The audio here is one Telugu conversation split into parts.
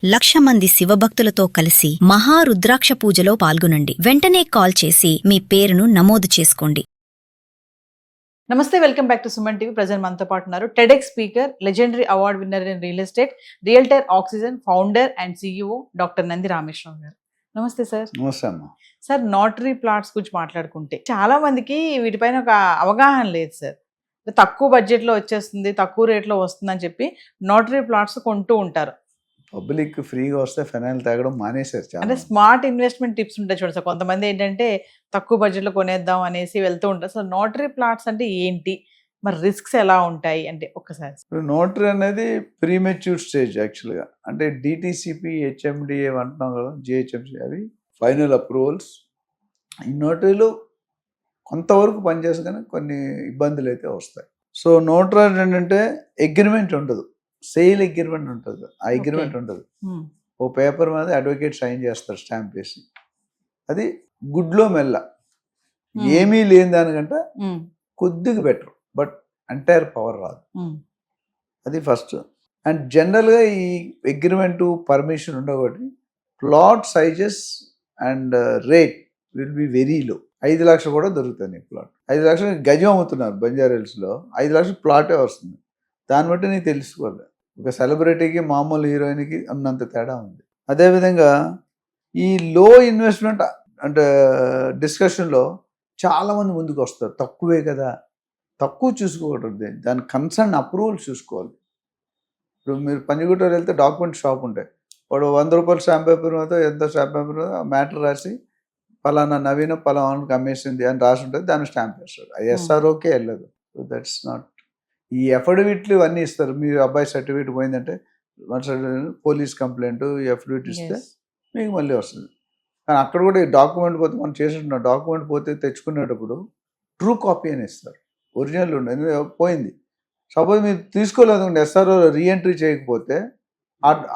1,00,000 మంది శివభక్తులతో కలిసి మహారుద్రాక్ష పూజలో పాల్గొనండి. వెంటనే కాల్ చేసి మీ పేరును నమోదు చేసుకోండి. నమస్తే, welcome back to Suman TV. Present మనతో పాటు ఉన్నారు TEDx speaker, legendary award winner in real estate, realtor oxygen founder and CEO doctor Nandi Rameswaram గారు. నమస్తే సార్. నమస్తే అమ్మా. సార్, నాటరీ ప్లాట్స్ గురించి మాట్లాడుకుంటే చాలా మందికి వీటిపైన ఒక అవగాహన లేదు సార్. తక్కువ బడ్జెట్లో వచ్చేస్తుంది, తక్కువ రేట్లో వస్తుందని చెప్పి నాటరీ ప్లాట్స్ కొంటూ ఉంటారు. పబ్లిక్ ఫ్రీగా వస్తే ఫైనాన్స్ తాగడం మానేశారు చాలా. అంటే స్మార్ట్ ఇన్వెస్ట్మెంట్ టిప్స్ ఉంటాయి చూడండి సార్. కొంతమంది ఏంటంటే తక్కువ బడ్జెట్లో కొనేద్దాం అనేసి వెళ్తూ ఉంటారు. సో నాటరీ ప్లాట్స్ అంటే ఏంటి, మరి రిస్క్స్ ఎలా ఉంటాయి అంటే ఒక్కసారి. ఇప్పుడు నోటరీ అనేది ప్రీమెచ్యూర్ స్టేజ్ యాక్చువల్గా. అంటే DTCP, HMDA అంటున్నాం కదా, GHMC, అవి ఫైనల్ అప్రూవల్స్. ఈ నోటరీలో కొంతవరకు పనిచేస్తే కానీ కొన్ని ఇబ్బందులు అయితే వస్తాయి. సో నోటరీ ఏంటంటే అగ్రిమెంట్ ఉండదు, సేల్ అగ్రిమెంట్ ఉంటుంది. ఆ అగ్రిమెంట్ ఉండదు. ఓ పేపర్ మీద అడ్వకేట్ సైన్ చేస్తారు, స్టాంప్ వేసి. అది గుడ్లో మెల్ల, ఏమీ లేని దానికంటే కొద్దిగా బెటర్, బట్ ఎంటైర్ పవర్ రాదు. అది ఫస్ట్. అండ్ జనరల్గా ఈ అగ్రిమెంటు పర్మిషన్ ఉండకూడదు. Plot sizes and rate will be very low. 5 లక్షలు కూడా దొరుకుతుంది ఈ ప్లాట్. 5 లక్షలు గజం అమ్ముతున్నారు బంజారా హిల్స్లో. 5 లక్షలు ప్లాటే వస్తుంది. దాన్ని బట్టి నీకు తెలుసుకోవాలి, ఒక సెలబ్రిటీకి మామూలు హీరోయిన్కి ఉన్నంత తేడా ఉంది. అదేవిధంగా ఈ లో ఇన్వెస్ట్మెంట్ అంటే డిస్కషన్లో చాలామంది ముందుకు వస్తారు. తక్కువే కదా, తక్కువ చూసుకోకూడదు, దాని కన్సర్న్ అప్రూవల్ చూసుకోవాలి. ఇప్పుడు మీరు పంజగుట్టలో వెళ్తే డాక్యుమెంట్ షాప్ ఉంటాయి. వాడు 100 రూపాయలు స్టాంప్ పేపర్ మీద ఎంత స్టాంప్ పేపర్ మ్యాటర్ రాసి పలానా నవీన పలానాకి అమ్మేసింది అని రాసి ఉంటుంది, దాన్ని స్టాంప్ వేస్తారు. అది SROకే వెళ్ళదు. So that's not. ఈ ఎఫిడవిట్లు ఇవన్నీ ఇస్తారు. మీ అబ్బాయి సర్టిఫికేట్ పోయిందంటే పోలీస్ కంప్లైంట్, ఎఫిడవిట్ ఇస్తే మీకు మళ్ళీ వస్తుంది. కానీ అక్కడ కూడా ఈ డాక్యుమెంట్ పోతే, మనం చేసిన డాక్యుమెంట్ పోతే తెచ్చుకునేటప్పుడు ట్రూ కాపీ అని ఇస్తారు, ఒరిజినల్ ఉండదు, పోయింది. సపోజ్ మీరు తీసుకోలేదు, SRO రీఎంట్రీ చేయకపోతే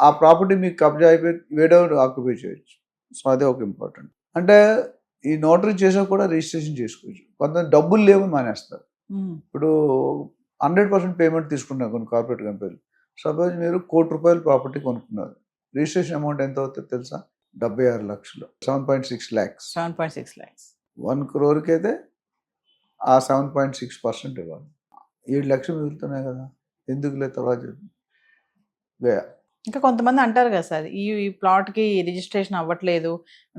ఆ ప్రాపర్టీ మీకు కబ్జా అయిపోయి వేడౌట్ ఆక్యుపై చేయొచ్చు. సో అదే ఒక ఇంపార్టెంట్. అంటే ఈ నోటరీ చేసినా కూడా రిజిస్ట్రేషన్ చేసుకోవచ్చు. కొంత డబ్బులు లేవు మానేస్తారు. ఇప్పుడు 100% పేమెంట్ తీసుకున్నారు కొన్ని కార్పొరేట్ కంపెనీలు. సపోజ్ మీరు ₹1,00,00,000 ప్రాపర్టీ కొనుక్కున్నారు, రిజిస్ట్రేషన్ అమౌంట్ ఎంత అవుతుందో తెలుసా? 76 లక్షలు, 7.6 lakhs. 7.6 lakhs. 1 crore అయితే ఆ 7.6% ఇవ్వాలి. 7 లక్షలు మిగులుతున్నాయి కదా, ఎందుకు లేదు తర్వాత. ఇంకా కొంతమంది అంటారు కదా సార్, ఈ ప్లాట్కి రిజిస్ట్రేషన్ అవ్వట్లేదు,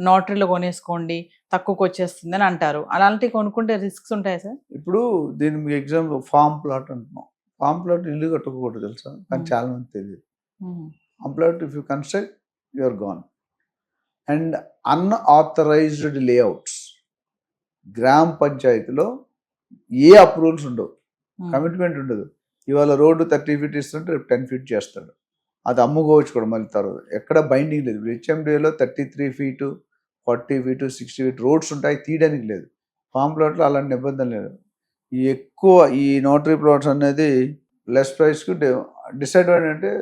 నాటరీలో కొనేసుకోండి తక్కువకి వచ్చేస్తుంది అని అంటారు. అలాంటివి కొనుక్కుంటే రిస్క్స్ ఉంటాయి సార్? ఇప్పుడు దీని మీకు ఎగ్జాంపుల్ ఫామ్ ప్లాట్ అంటున్నాం. ఫామ్ ప్లాట్ ఇల్లు కట్టుకోకూడదు తెలుసా, కానీ చాలా మంది తెలియదు. Farm plot if you construct you are gone. And unauthorised layouts, గ్రామ పంచాయతీలో ఏ అప్రూవల్స్ ఉండవు, కమిట్మెంట్ ఉండదు. ఇవాళ రోడ్డు 30 feet ఇస్తుంటే రేపు 10 feet చేస్తాడు. అది అమ్ముకోవచ్చు కూడా మళ్ళీ తర్వాత. ఎక్కడ బైండింగ్ లేదు. HMDAలో 33 feet, 40 feet, 60 feet రోడ్స్ ఉంటాయి, తీయడానికి లేదు. ఫామ్ ప్లాట్లో అలాంటి నిబంధన లేదు. ఈ ఎక్కువ ఈ నోటరీ ప్లాట్స్ అనేది లెస్ ప్రైస్కి డిసైడెడ్ అంటే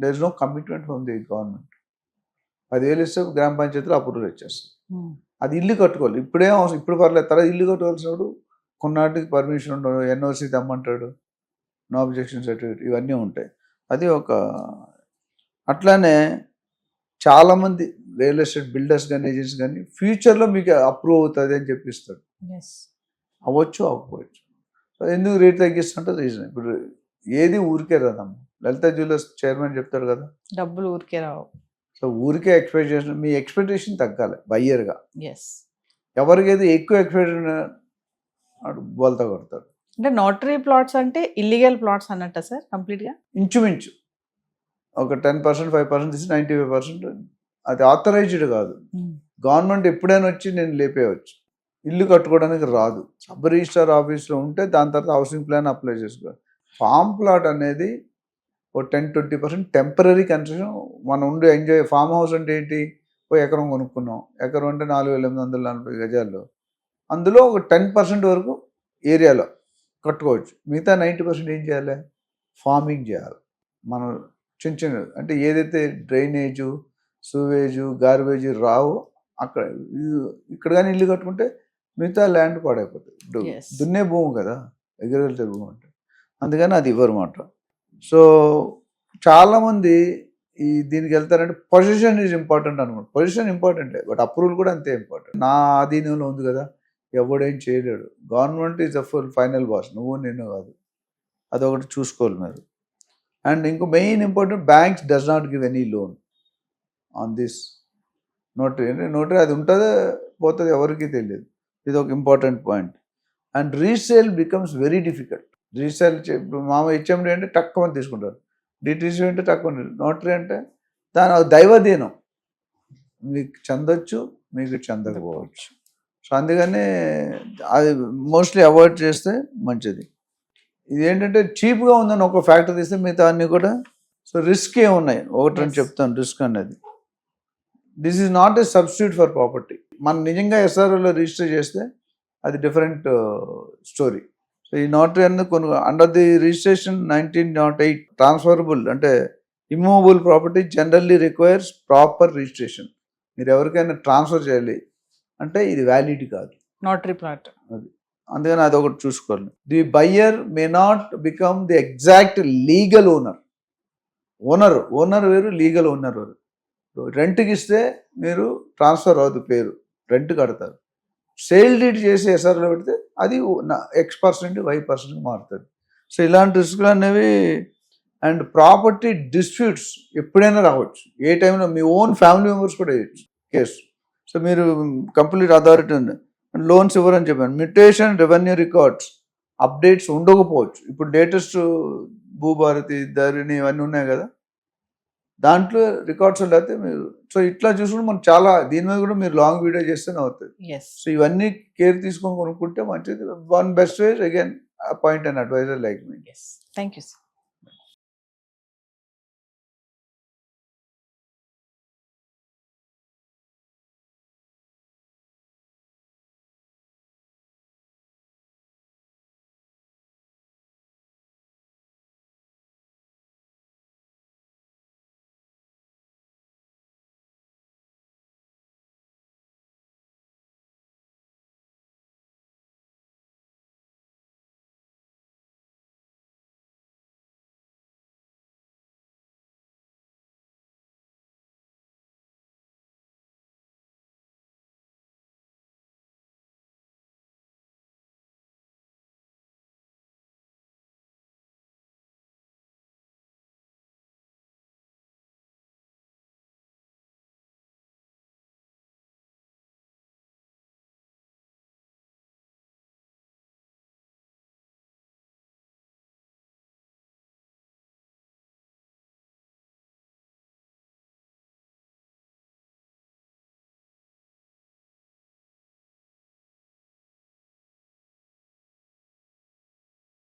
there is no commitment from the government. 10,000 ఇస్తే గ్రామ పంచాయతీలో అప్రూవల్ వచ్చేస్తుంది. అది ఇల్లు కట్టుకోవాలి. ఇప్పుడేం అవసరం, ఇప్పుడు పర్లేదు. తర్వాత ఇల్లు కట్టుకోవాల్సినప్పుడు కొన్నాటికి పర్మిషన్ ఉండదు, NOC తెమ్మంటాడు, నో అబ్జెక్షన్ సర్టిఫికేట్, ఇవన్నీ ఉంటాయి. అది ఒక. అట్లానే చాలామంది రియల్ ఎస్టేట్ బిల్డర్స్ కానీ ఏజెంట్స్ కానీ ఫ్యూచర్లో మీకు అప్రూవ్ అవుతుంది అని చెప్పిస్తాడు. అవ్వచ్చు, అవ్వకపోవచ్చు. ఎందుకు రేట్ తగ్గిస్తుంటే రీజన్. ఇప్పుడు ఏది ఊరికే రాదమ్మా. లలిత జ్యువెలర్స్ చైర్మన్ చెప్తారు కదా, డబ్బులు ఊరికే రావు. సో ఊరికే ఎక్స్పెక్టేషన్, మీ ఎక్స్పెక్టేషన్ తగ్గాలి బయ్యర్గా. ఎవరికైతే ఎక్కువ ఎక్స్పెక్టేషన్ బోల్తా కొడతాడు. అంటే నోటరీ ప్లాట్స్ అంటే ఇల్లీగల్ ప్లాట్స్ అన్నట్ట సార్ కంప్లీట్గా? ఇంచుమించు ఒక 10%, 5% తీసి 95% అది ఆథరైజ్డ్ కాదు. గవర్నమెంట్ ఎప్పుడైనా వచ్చి నేను లేపేయవచ్చు. ఇల్లు కట్టుకోవడానికి రాదు. సబ్ రిజిస్ట్రార్ ఆఫీస్లో ఉంటే దాని తర్వాత హౌసింగ్ ప్లాన్ అప్లై చేసుకోవాలి. ఫామ్ ప్లాట్ అనేది ఒక 10-20% టెంపరీ కన్స్ట్రక్షన్. మనం ఉండి ఎంజాయ్. ఫామ్ హౌస్ అంటే ఏంటి, ఒక ఎకరం కొనుక్కున్నాం, ఎకరం అంటే 4,840 గజాల్లో, అందులో ఒక 10% వరకు ఏరియాలో కట్టుకోవచ్చు. మిగతా 90% ఏం చేయాలి, ఫార్మింగ్ చేయాలి. మనం చిన్న చిన్న అంటే ఏదైతే డ్రైనేజు, సూవేజు, గార్బేజు రావో అక్కడ. ఇక్కడ కానీ ఇల్లు కట్టుకుంటే మిగతా ల్యాండ్ పాడైపోతుంది. దున్నే భూమి కదా, అగ్రికల్చర్ భూమి అంటే. అందుకని అది ఇవ్వరు మాట. సో చాలామంది దీనికి వెళ్తారంటే పొజిషన్ ఈజ్ ఇంపార్టెంట్ అనమాట. పొజిషన్ ఇంపార్టెంటే, బట్ అప్రూవల్ కూడా అంతే ఇంపార్టెంట్. నా ఆధీనంలో ఉంది కదా, ఎవడేం చేయలేడు. Government is the final boss, నువ్వు నేను కాదు. అదొకటి చూసుకోవాలి మీరు. అండ్ ఇంకో main important, banks does not give any loan on this notary. అంటే నోటరీ అది ఉంటుందో పోతుంది ఎవరికి తెలియదు. ఇది ఒక important point. And resale becomes very difficult. Resale ఇప్పుడు మామ హెచ్ఎండి అంటే తక్కువ తీసుకుంటారు, డిటీసీ అంటే తక్కువ, నోటరీ అంటే దాని దైవదీనం, మీకు చెందొచ్చు, మీకు చెందకపోవచ్చు. సో అందుకని అది మోస్ట్లీ అవాయిడ్ చేస్తే మంచిది. ఇది ఏంటంటే చీప్గా ఉందని ఒక ఫ్యాక్టర్ తీస్తే మిగతా అన్నీ కూడా. సో రిస్క్ ఏమున్నాయి ఒకటి అని చెప్తాను. రిస్క్ అనేది this is not a substitute for property. మనం నిజంగా ఎస్ఆర్ఓలో రిజిస్టర్ చేస్తే అది డిఫరెంట్ స్టోరీ. సో ఈ నోటరీ అనేది కొన్ని అండర్ ది రిజిస్ట్రేషన్ 1908 ట్రాన్స్ఫరబుల్ అంటే immovable property generally requires proper registration. మీరు ఎవరికైనా ట్రాన్స్ఫర్ చేయాలి అంటే ఇది వ్యాలిడ్ కాదు, నోటరీ ప్లాట్. అది అందుకని అది ఒకటి చూసుకోవాలి. The buyer may not become the exact legal owner. Owner వేరు, లీగల్ ఓనర్ వేరు. రెంట్కి ఇస్తే మీరు ట్రాన్స్ఫర్ అవ్వదు, పేరు రెంట్ కడతారు. సేల్ డీడ్ చేసి ఎస్ఆర్లో పెడితే అది X% Y% మారుతుంది. సో ఇలాంటి రిస్కులు అనేవి. అండ్ ప్రాపర్టీ డిస్ప్యూట్స్ ఎప్పుడైనా రావచ్చు, ఏ టైంలో మీ ఓన్ ఫ్యామిలీ మెంబర్స్ కూడా వేయచ్చు కేసు. సో మీరు కంప్లీట్ అథారిటీ ఉంది, లోన్స్ ఇవ్వరని చెప్పాను. మ్యూటేషన్ రెవెన్యూ రికార్డ్స్ అప్డేట్స్ ఉండకపోవచ్చు. ఇప్పుడు లేటెస్ట్ భూభారతి, ధరణి ఇవన్నీ ఉన్నాయి కదా, దాంట్లో రికార్డ్స్ లేకపోతే మీరు. సో ఇట్లా చూసుకుంటే మనం చాలా దీని మీద కూడా మీరు లాంగ్ వీడియో చేస్తేనే అవుతుంది. సో ఇవన్నీ కేర్ తీసుకొని కొనుక్కుంటే మంచిది. One best way again appoint and advisor like me. Thank you sir.